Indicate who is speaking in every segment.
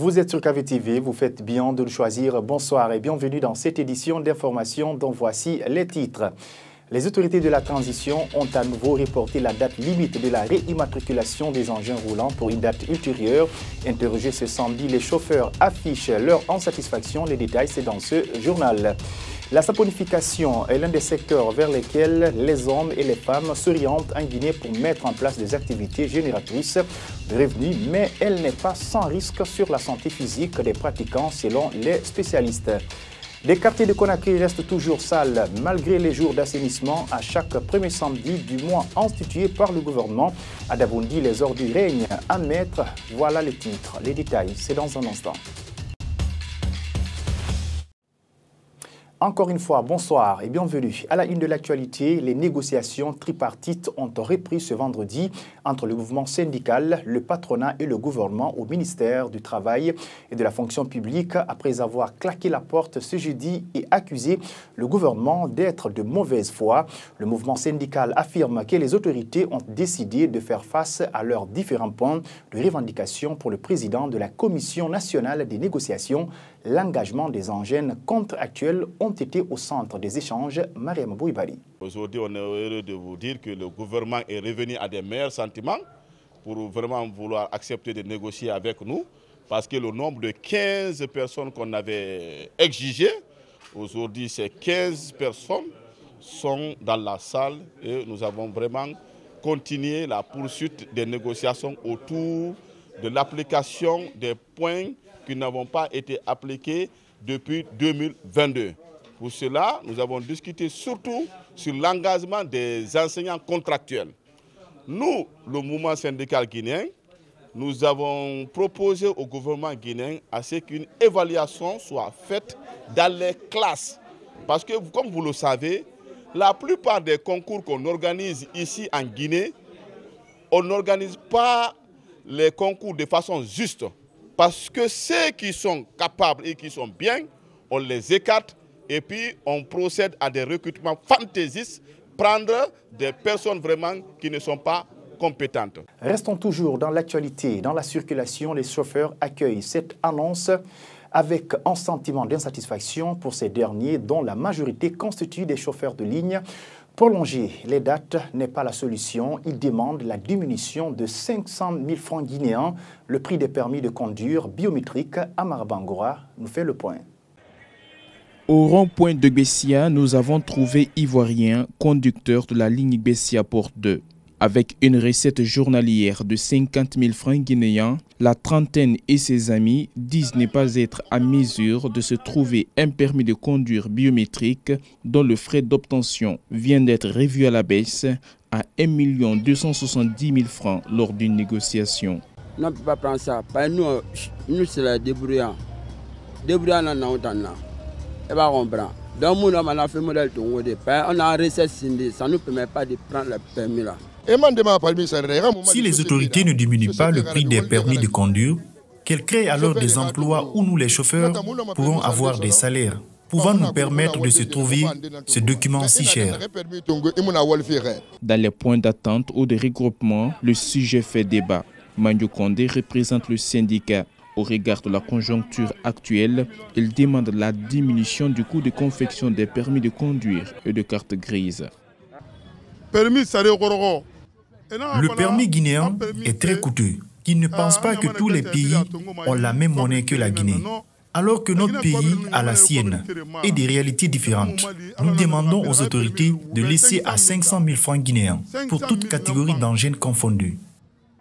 Speaker 1: Vous êtes sur KVTV, vous faites bien de nous choisir. Bonsoir et bienvenue dans cette édition d'information dont voici les titres. Les autorités de la transition ont à nouveau reporté la date limite de la réimmatriculation des engins roulants pour une date ultérieure. Interrogés ce samedi, les chauffeurs affichent leur insatisfaction. Les détails, c'est dans ce journal. La saponification est l'un des secteurs vers lesquels les hommes et les femmes s'orientent en Guinée pour mettre en place des activités génératrices de revenus, mais elle n'est pas sans risque sur la santé physique des pratiquants selon les spécialistes. Les quartiers de Conakry restent toujours sales malgré les jours d'assainissement à chaque premier samedi du mois institué par le gouvernement. À Daboundi, les ordures règnent à mettre. Voilà les titres. Les détails, c'est dans un instant. Encore une fois, bonsoir et bienvenue. À la une de l'actualité, les négociations tripartites ont repris ce vendredi entre le mouvement syndical, le patronat et le gouvernement au ministère du Travail et de la fonction publique après avoir claqué la porte ce jeudi et accusé le gouvernement d'être de mauvaise foi. Le mouvement syndical affirme que les autorités ont décidé de faire face à leurs différents points de revendication pour le président de la Commission nationale des négociations. L'engagement des engins contractuels ont été au centre des échanges. Mariam Bouibali.
Speaker 2: Aujourd'hui, on est heureux de vous dire que le gouvernement est revenu à des meilleurs sentiments pour vraiment vouloir accepter de négocier avec nous parce que le nombre de 15 personnes qu'on avait exigées, aujourd'hui ces 15 personnes sont dans la salle et nous avons vraiment continué la poursuite des négociations autour de l'application des points qui n'avons pas été appliqués depuis 2022. Pour cela, nous avons discuté surtout sur l'engagement des enseignants contractuels. Nous, le mouvement syndical guinéen, nous avons proposé au gouvernement guinéen à ce qu'une évaluation soit faite dans les classes. Parce que, comme vous le savez, la plupart des concours qu'on organise ici en Guinée, on n'organise pas les concours de façon juste. Parce que ceux qui sont capables et qui sont bien, on les écarte et puis on procède à des recrutements fantaisistes, prendre des personnes vraiment qui ne sont pas compétentes.
Speaker 1: Restons toujours dans l'actualité. Dans la circulation, les chauffeurs accueillent cette annonce avec un sentiment d'insatisfaction pour ces derniers dont la majorité constitue des chauffeurs de ligne. Prolonger les dates n'est pas la solution. Ils demandent la diminution de 500 000 francs guinéens. Le prix des permis de conduire biométriques. Amar Bangora nous fait le point.
Speaker 3: Au rond-point de Bessia, nous avons trouvé Ivoirien, conducteur de la ligne Bessia-Port 2. Avec une recette journalière de 50 000 francs guinéens, la trentaine et ses amis disent ne pas être à mesure de se trouver un permis de conduire biométrique dont le frais d'obtention vient d'être revu à la baisse à 1 270 000 francs lors d'une négociation.
Speaker 4: On ne peut pas prendre ça. Nous c'est la débrouillant. Débrouillant, on va comprendre. Donc, on a fait modèle tout le monde. On a un recette scindé. Ça ne nous permet pas de prendre le permis là.
Speaker 5: Si les autorités ne diminuent pas le prix des permis de conduire, qu'elles créent alors des emplois où nous, les chauffeurs, pourrons avoir des salaires, pouvant nous permettre de se trouver ce document si cher.
Speaker 3: Dans les points d'attente ou de regroupement, le sujet fait débat. Mandio Kondé représente le syndicat. Au regard de la conjoncture actuelle, il demande la diminution du coût de confection des permis de conduire et de cartes grises.
Speaker 5: Le permis guinéen est très coûteux. Ils ne pensent pas que tous les pays ont la même monnaie que la Guinée, alors que notre pays a la sienne et des réalités différentes. Nous demandons aux autorités de laisser à 500 000 francs guinéens pour toute catégorie d'engins confondus.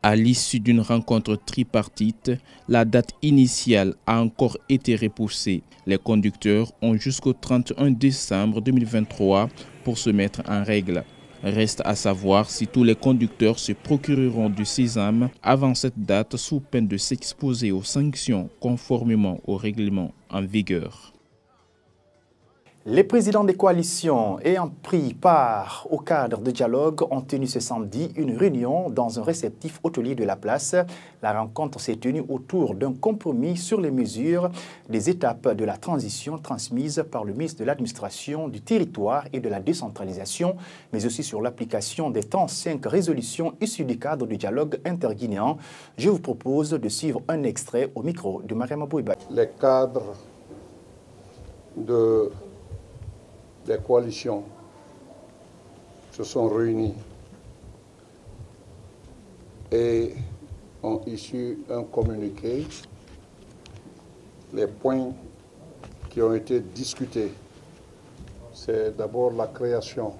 Speaker 3: À l'issue d'une rencontre tripartite, la date initiale a encore été repoussée. Les conducteurs ont jusqu'au 31 décembre 2023 pour se mettre en règle. Reste à savoir si tous les conducteurs se procureront du sésame avant cette date sous peine de s'exposer aux sanctions conformément au règlement en vigueur.
Speaker 1: Les présidents des coalitions ayant pris part au cadre de dialogue ont tenu ce samedi une réunion dans un réceptif hôtelier de la place. La rencontre s'est tenue autour d'un compromis sur les mesures des étapes de la transition transmises par le ministre de l'Administration du Territoire et de la Décentralisation, mais aussi sur l'application des 35 résolutions issues du cadre du dialogue interguinéen. Je vous propose de suivre un extrait au micro de Mariama Bouiba.
Speaker 6: Les cadres des coalitions se sont réunis et ont issu un communiqué. Les points qui ont été discutés, c'est d'abord la création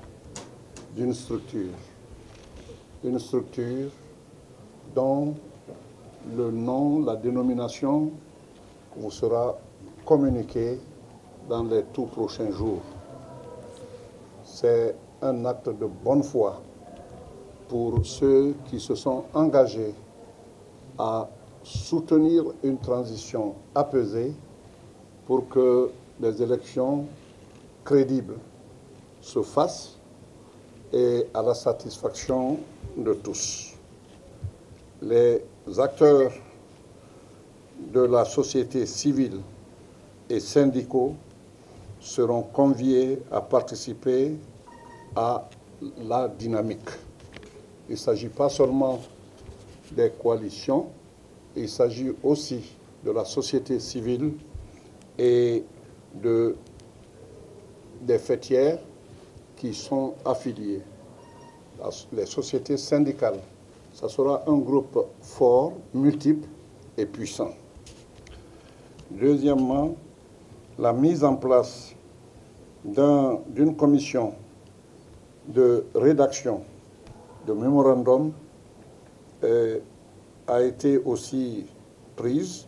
Speaker 6: d'une structure dont le nom, la dénomination vous sera communiqué dans les tout prochains jours. C'est un acte de bonne foi pour ceux qui se sont engagés à soutenir une transition apaisée pour que les élections crédibles se fassent et à la satisfaction de tous. Les acteurs de la société civile et syndicaux seront conviés à participer à la dynamique. Il ne s'agit pas seulement des coalitions, il s'agit aussi de la société civile et des fêtières qui sont affiliées. Les sociétés syndicales, ça sera un groupe fort, multiple et puissant. Deuxièmement, la mise en place d'une commission de rédaction de mémorandum a été aussi prise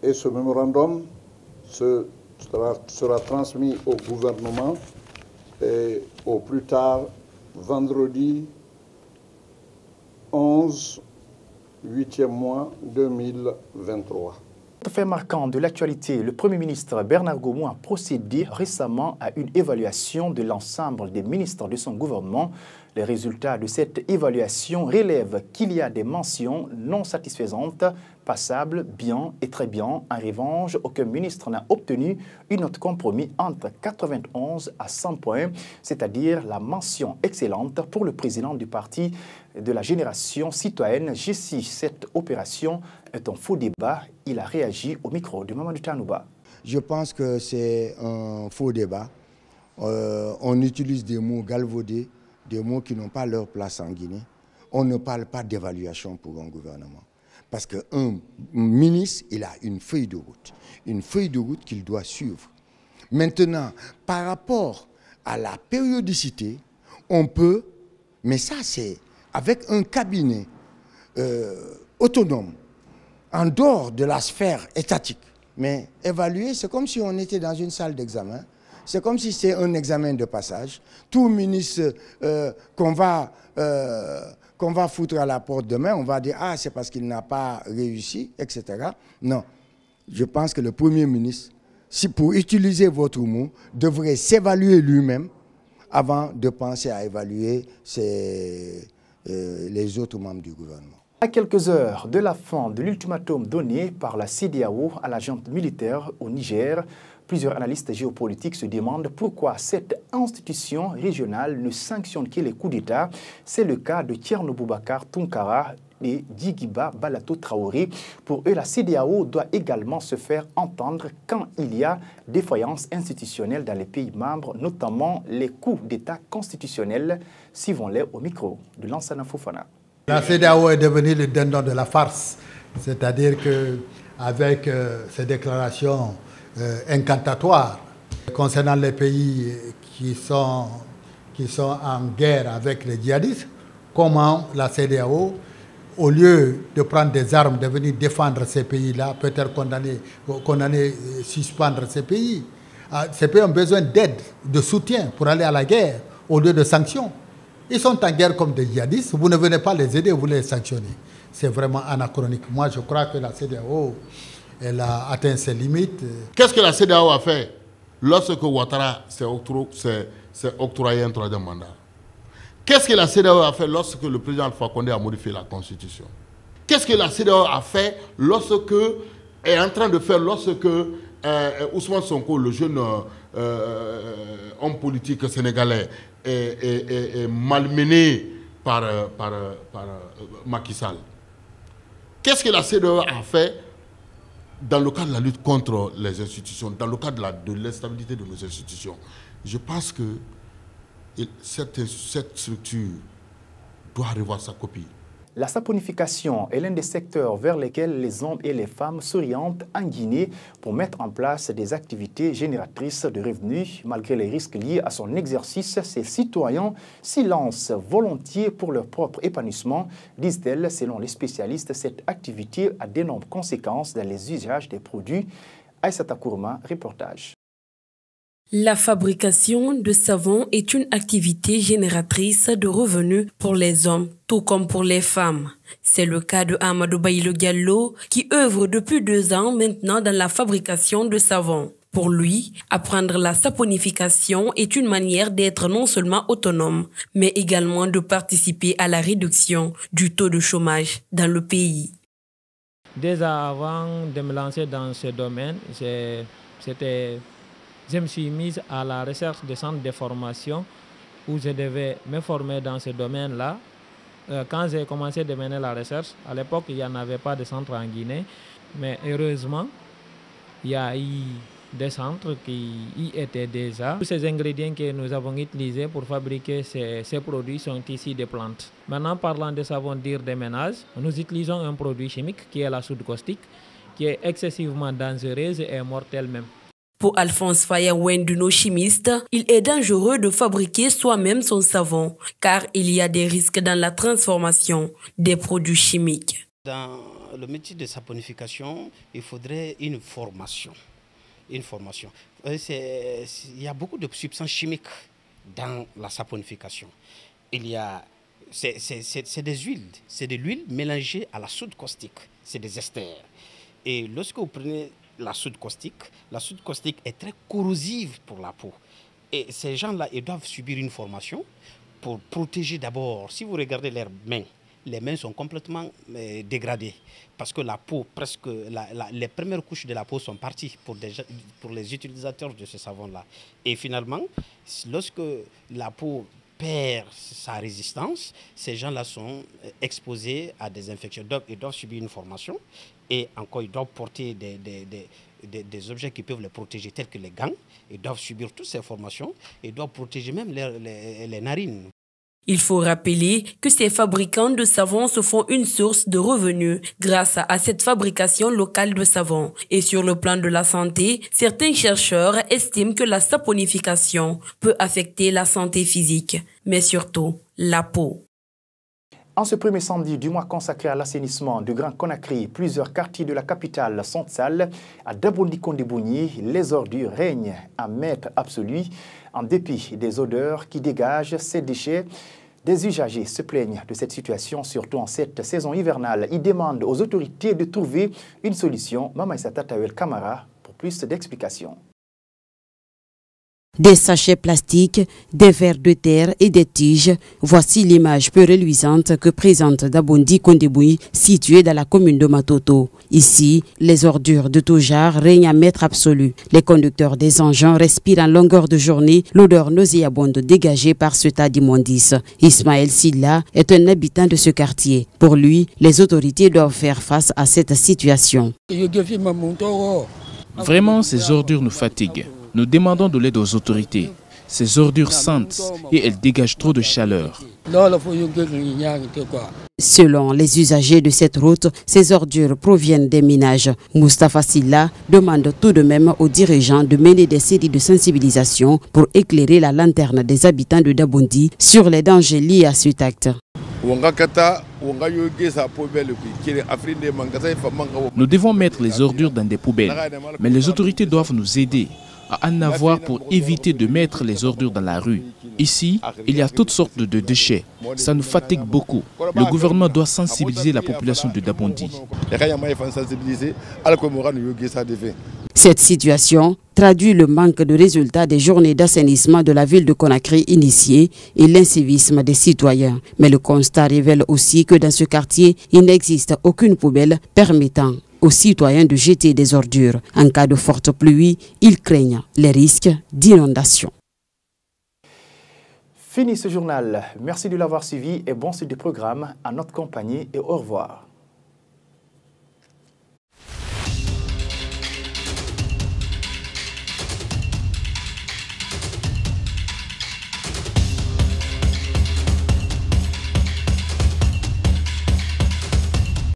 Speaker 6: et ce mémorandum sera transmis au gouvernement au plus tard vendredi 11 8e mois 2023.
Speaker 1: Fait marquant de l'actualité, le Premier ministre Bernard Gomoh a procédé récemment à une évaluation de l'ensemble des ministres de son gouvernement. Les résultats de cette évaluation relèvent qu'il y a des mentions non satisfaisantes, passables, bien et très bien. En revanche, aucun ministre n'a obtenu une note compromis entre 91 à 100 points, c'est-à-dire la mention excellente pour le président du parti de la génération citoyenne G6. Cette opération est un faux débat. Il a réagi au micro de Mamadou Tanouba.
Speaker 7: Je pense que c'est un faux débat. On utilise des mots galvaudés, des mots qui n'ont pas leur place en Guinée. On ne parle pas d'évaluation pour un gouvernement. Parce qu'un ministre, il a une feuille de route qu'il doit suivre. Maintenant, par rapport à la périodicité, on peut, mais ça c'est avec un cabinet autonome, en dehors de la sphère étatique. Mais évaluer, c'est comme si on était dans une salle d'examen. C'est comme si c'était un examen de passage. Tout ministre qu'on va foutre à la porte demain, on va dire « Ah, c'est parce qu'il n'a pas réussi, etc. » Non. Je pense que le Premier ministre, si pour utiliser votre mot, devrait s'évaluer lui-même avant de penser à évaluer les autres membres du gouvernement.
Speaker 1: À quelques heures de la fin de l'ultimatum donné par la CEDEAO à la junte militaire au Niger, plusieurs analystes géopolitiques se demandent pourquoi cette institution régionale ne sanctionne que les coups d'État. C'est le cas de Thierno Boubacar Tounkara et Djigiba Balato Traoré. Pour eux, la CEDEAO doit également se faire entendre quand il y a défaillance institutionnelle dans les pays membres, notamment les coups d'État constitutionnels. Suivons-les au micro de Lansana Fofana.
Speaker 8: La CEDEAO est devenue le dindon de la farce, c'est-à-dire qu'avec ces déclarations incantatoires concernant les pays qui sont en guerre avec les djihadistes, comment la CEDEAO, au lieu de prendre des armes, de venir défendre ces pays-là, peut-être condamner, suspendre ces pays. Ces pays ont besoin d'aide, de soutien pour aller à la guerre, au lieu de sanctions. Ils sont en guerre comme des djihadistes, vous ne venez pas les aider, vous les sanctionnez. C'est vraiment anachronique. Moi, je crois que la CEDEAO, elle a atteint ses limites.
Speaker 9: Qu'est-ce que la CEDEAO a fait? lorsque Ouattara s'est octroyé un troisième mandat? Qu'est-ce que la CEDEAO a fait lorsque le président Alpha Condé a modifié la Constitution? Qu'est-ce que la CEDEAO a fait est en train de faire lorsque Ousmane Sonko, le jeune homme politique sénégalais, est malmené par Macky Sall? Qu'est-ce que la CEDEAO a fait dans le cadre de la lutte contre les institutions, dans le cadre de l'instabilité de nos institutions? Je pense que cette structure doit revoir sa copie.
Speaker 1: La saponification est l'un des secteurs vers lesquels les hommes et les femmes s'orientent en Guinée pour mettre en place des activités génératrices de revenus. Malgré les risques liés à son exercice, ces citoyens s'y lancent volontiers pour leur propre épanouissement. Disent-elles, selon les spécialistes, cette activité a d'énormes conséquences dans les usages des produits. Aïssata Kourma, reportage.
Speaker 10: La fabrication de savon est une activité génératrice de revenus pour les hommes, tout comme pour les femmes. C'est le cas de Amadou Baïlo Diallo, qui œuvre depuis 2 ans maintenant dans la fabrication de savon. Pour lui, apprendre la saponification est une manière d'être non seulement autonome, mais également de participer à la réduction du taux de chômage dans le pays.
Speaker 11: Déjà avant de me lancer dans ce domaine, je me suis mise à la recherche des centres de formation où je devais me former dans ce domaine-là. Quand j'ai commencé de mener la recherche, à l'époque, il n'y en avait pas de centre en Guinée. Mais heureusement, il y a eu des centres qui y étaient déjà. Tous ces ingrédients que nous avons utilisés pour fabriquer ces produits sont issus des plantes. Maintenant, parlant de savon dire des ménages, nous utilisons un produit chimique qui est la soude caustique, qui est excessivement dangereuse et mortelle même.
Speaker 10: Pour Alphonse Fayawenduno, chimiste, il est dangereux de fabriquer soi-même son savon, car il y a des risques dans la transformation des produits chimiques.
Speaker 12: Dans le métier de saponification, il faudrait une formation. Il y a beaucoup de substances chimiques dans la saponification. C'est des huiles, c'est de l'huile mélangée à la soude caustique, c'est des esters. Et lorsque vous prenez la soude caustique est très corrosive pour la peau. Et ces gens-là, ils doivent subir une formation pour protéger d'abord. Si vous regardez leurs mains, les mains sont complètement dégradées parce que la peau, les premières couches de la peau sont parties pour les utilisateurs de ce savon-là. Et finalement, lorsque la peau perd sa résistance, ces gens-là sont exposés à des infections. Donc, ils doivent subir une formation et encore, ils doivent porter des objets qui peuvent les protéger, tels que les gants. Ils doivent subir toutes ces formations et doivent protéger même les narines.
Speaker 10: Il faut rappeler que ces fabricants de savon se font une source de revenus grâce à cette fabrication locale de savon. Et sur le plan de la santé, certains chercheurs estiment que la saponification peut affecter la santé physique, mais surtout la peau.
Speaker 1: En ce premier samedi du mois consacré à l'assainissement du Grand Conakry, plusieurs quartiers de la capitale sont sales. À Dabondi-Kondebougny, les ordures règnent en maître absolu. En dépit des odeurs qui dégagent ces déchets, des usagers se plaignent de cette situation, surtout en cette saison hivernale. Ils demandent aux autorités de trouver une solution. Mamaïsata Tawel Kamara pour plus d'explications.
Speaker 13: Des sachets plastiques, des vers de terre et des tiges. Voici l'image peu reluisante que présente Dabondi-Kondebougny, située dans la commune de Matoto. Ici, les ordures de tout genre règnent à maître absolu. Les conducteurs des engins respirent en longueur de journée l'odeur nauséabonde dégagée par ce tas d'immondices. Ismaël Silla est un habitant de ce quartier. Pour lui, les autorités doivent faire face à cette situation.
Speaker 3: Vraiment, ces ordures nous fatiguent. Nous demandons de l'aide aux autorités. Ces ordures sentent et elles dégagent trop de chaleur.
Speaker 13: Selon les usagers de cette route, ces ordures proviennent des ménages. Moustapha Silla demande tout de même aux dirigeants de mener des séries de sensibilisation pour éclairer la lanterne des habitants de Dabondi sur les dangers liés à cet acte.
Speaker 3: Nous devons mettre les ordures dans des poubelles, mais les autorités doivent nous aider à en avoir pour éviter de mettre les ordures dans la rue. Ici, il y a toutes sortes de déchets. Ça nous fatigue beaucoup. Le gouvernement doit sensibiliser la population de Dabondi.
Speaker 13: Cette situation traduit le manque de résultats des journées d'assainissement de la ville de Conakry initiées et l'incivisme des citoyens. Mais le constat révèle aussi que dans ce quartier, il n'existe aucune poubelle permettant aux citoyens de jeter des ordures. En cas de forte pluie, ils craignent les risques d'inondation.
Speaker 1: Fini ce journal. Merci de l'avoir suivi et bon suite du programme à notre compagnie et au revoir.